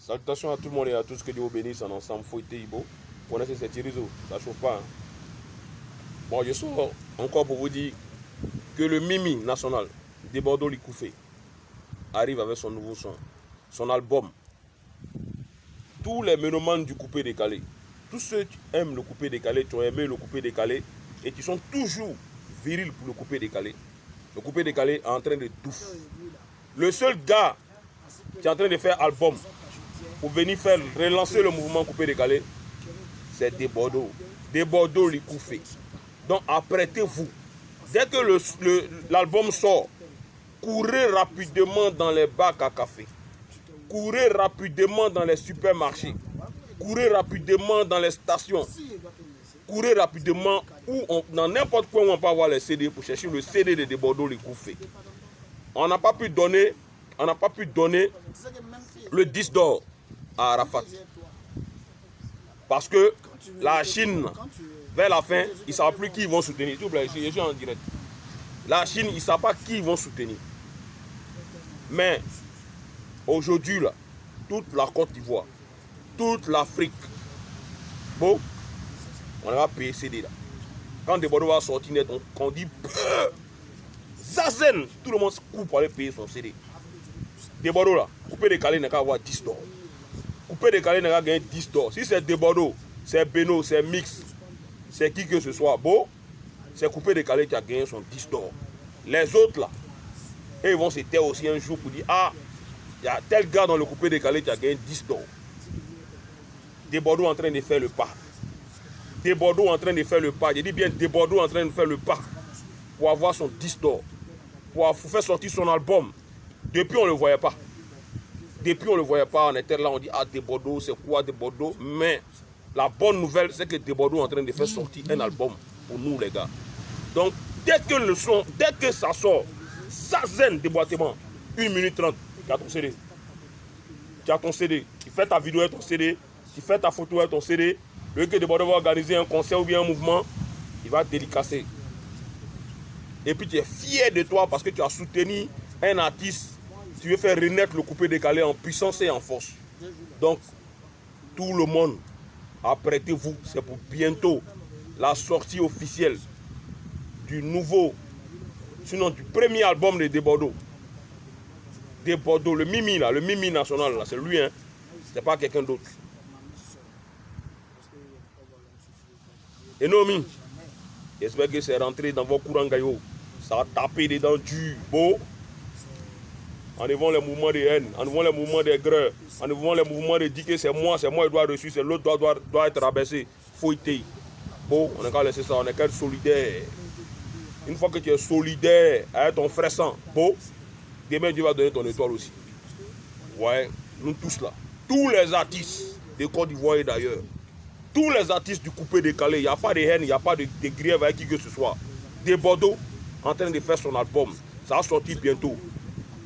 Salutations à tout le monde et à tous, que Dieu vous bénisse en ensemble. Fouetté Ibo. Vous connaissez cette réseau, ça ne chauffe pas. Hein? Bon, je sors encore pour vous dire que le Mimi national de Bordeaux Likoufé arrive avec son nouveau son, son album. Tous les mélomanes du coupé décalé, tous ceux qui aiment le coupé décalé, qui ont aimé le coupé décalé et qui sont toujours virils pour le coupé décalé est en train de touffer. Le seul gars qui est en train de faire album pour venir faire relancer le mouvement coupé décalé, c'est des Bordeaux. Des Bordeaux Likoufé. Donc apprêtez-vous. Dès que l'album sort, courez rapidement dans les bacs à café. Courez rapidement dans les supermarchés. Courez rapidement dans les stations. Courez rapidement dans n'importe quoi où on peut avoir les CD pour chercher le CD de Bordeaux Likoufé. On n'a pas pu donner le 10 d'or à Arafat. Parce que la Chine, vers la fin, ils ne savent plus qui ils vont soutenir. S'il vous plaît, je suis en direct. La Chine, ils ne savent pas qui ils vont soutenir. Mais aujourd'hui, là, toute la Côte d'Ivoire, toute l'Afrique, bon, on va payer CD là. Quand des Bordeaux va sortir net, on dit Zazen, tout le monde se coupe pour aller payer son CD. Des Bordeaux là, coupé décalé n'a qu'à avoir 10 d'or. Coupé décalé n'a qu'à gagner 10 d'or. Si c'est des Bordeaux, c'est Beno, c'est Mix, c'est qui que ce soit, bon, c'est coupé décalé qui a gagné son 10 d'or. Les autres là, et ils vont se taire aussi un jour pour dire ah, il y a tel gars dans le coupé décalé qui a gagné 10 d'or. Des Bordeaux en train de faire le pas. Des Bordeaux en train de faire le pas. Je dis bien des Bordeaux en train de faire le pas pour avoir son 10 d'or. Pour faire sortir son album. Depuis on ne le voyait pas. Depuis on ne le voyait pas. On était là, on dit ah des Bordeaux, c'est quoi des Bordeaux? Mais la bonne nouvelle, c'est que des Bordeaux en train de faire sortir un album pour nous les gars. Donc dès que ça sort, ça zen déboîtement. 1 minute 30, tu as ton CD. Tu as ton CD. Tu fais ta vidéo avec ton CD. Tu fais ta photo avec ton CD. Le que des Bordeaux va organiser un concert ou bien un mouvement, il va dédicacer. Et puis tu es fier de toi parce que tu as soutenu un artiste. Tu veux faire renaître le coupé décalé en puissance et en force. Donc, tout le monde, apprêtez-vous. C'est pour bientôt la sortie officielle du nouveau, sinon du premier album de Bordeaux. Des Bordeaux, le Mimi là, le Mimi national là, c'est lui, hein. C'est pas quelqu'un d'autre. Et Nomi, j'espère que c'est rentré dans vos courants gaillots. Ça a tapé dedans du beau. En devant les mouvements de haine, en devant les mouvements de greur, en devant les mouvements de dire que c'est moi, il doit reçu, c'est l'autre doit être rabaissé, fouetté. Bon, on n'a qu'à laisser ça, on est qu'à être solidaire. Une fois que tu es solidaire avec ton frère sang, bon, demain Dieu va donner ton étoile aussi. Ouais, nous tous là, tous les artistes de Côte d'Ivoire et d'ailleurs, tous les artistes du coupé décalé, il n'y a pas de haine, il n'y a pas de grief avec qui que ce soit. Des Bordeaux en train de faire son album, ça va sortir bientôt.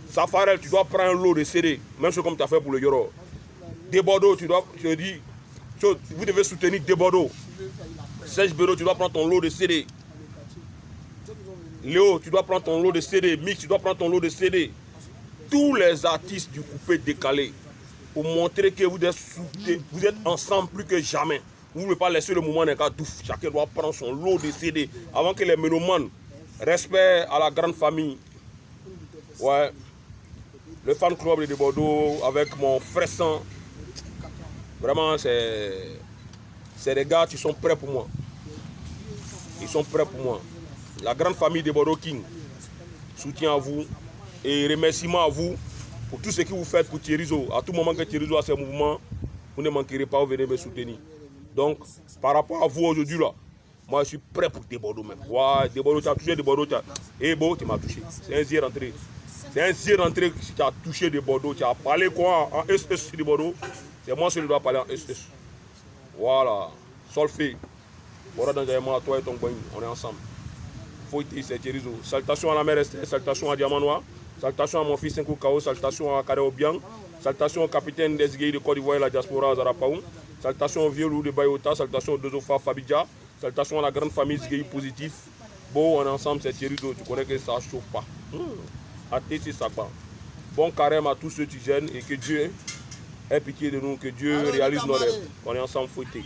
Safarel, tu dois prendre un lot de CD, même ce comme tu as fait pour le Yoro. Des Bordeaux, je dis, vous devez soutenir Des Bordeaux. Serge Béraud, tu dois prendre ton lot de CD. Léo, tu dois prendre ton lot de CD. Mix, tu dois prendre ton lot de CD. Tous les artistes du coupé décalé, pour montrer que vous êtes ensemble plus que jamais. Vous ne pouvez pas laisser le moment d'un cas douf. Chacun doit prendre son lot de CD avant que les mélomanes, respect à la grande famille. Ouais. Le fan club de Bordeaux avec mon frère sang. Vraiment, c'est des gars qui sont prêts pour moi. Ils sont prêts pour moi. La grande famille de Bordeaux King, soutien à vous et remerciements à vous pour tout ce que vous faites pour Thierryzo. À tout moment que Thierryzo a ses mouvements, vous ne manquerez pas, vous venez me soutenir. Donc, par rapport à vous aujourd'hui, là, moi je suis prêt pour des Bordeaux même. Ouais, des Bordeaux, tu as touché des Bordeaux. Et bon, tu m'as touché. C'est un zir rentré. C'est un zir rentré qui a touché des Bordeaux. Tu as parlé quoi en SS de Bordeaux? C'est moi qui dois parler en SS. Voilà. Solfé. Voilà dans le toi et ton boy, on est ensemble. Fouetté, c'est Thierryzo. Salutations à la mère Esther, salutations à Diamant Noir, salutations à mon fils Nkou Kao, salutations à Kareo Biang, salutations au capitaine des Guèye de Côte d'Ivoire et la diaspora à Zarapaou, salutations au vieux loup de Bayota, salutations aux deux Ofa Fabidja, salutations à la grande famille Guèye positif. Bon, on est ensemble, c'est Thierryzo, tu connais que ça ne chauffe pas. À tes ça pas. Bon carême à tous ceux qui gênent et que Dieu Aie pitié de nous, que Dieu réalise nos rêves. On est ensemble fouettés.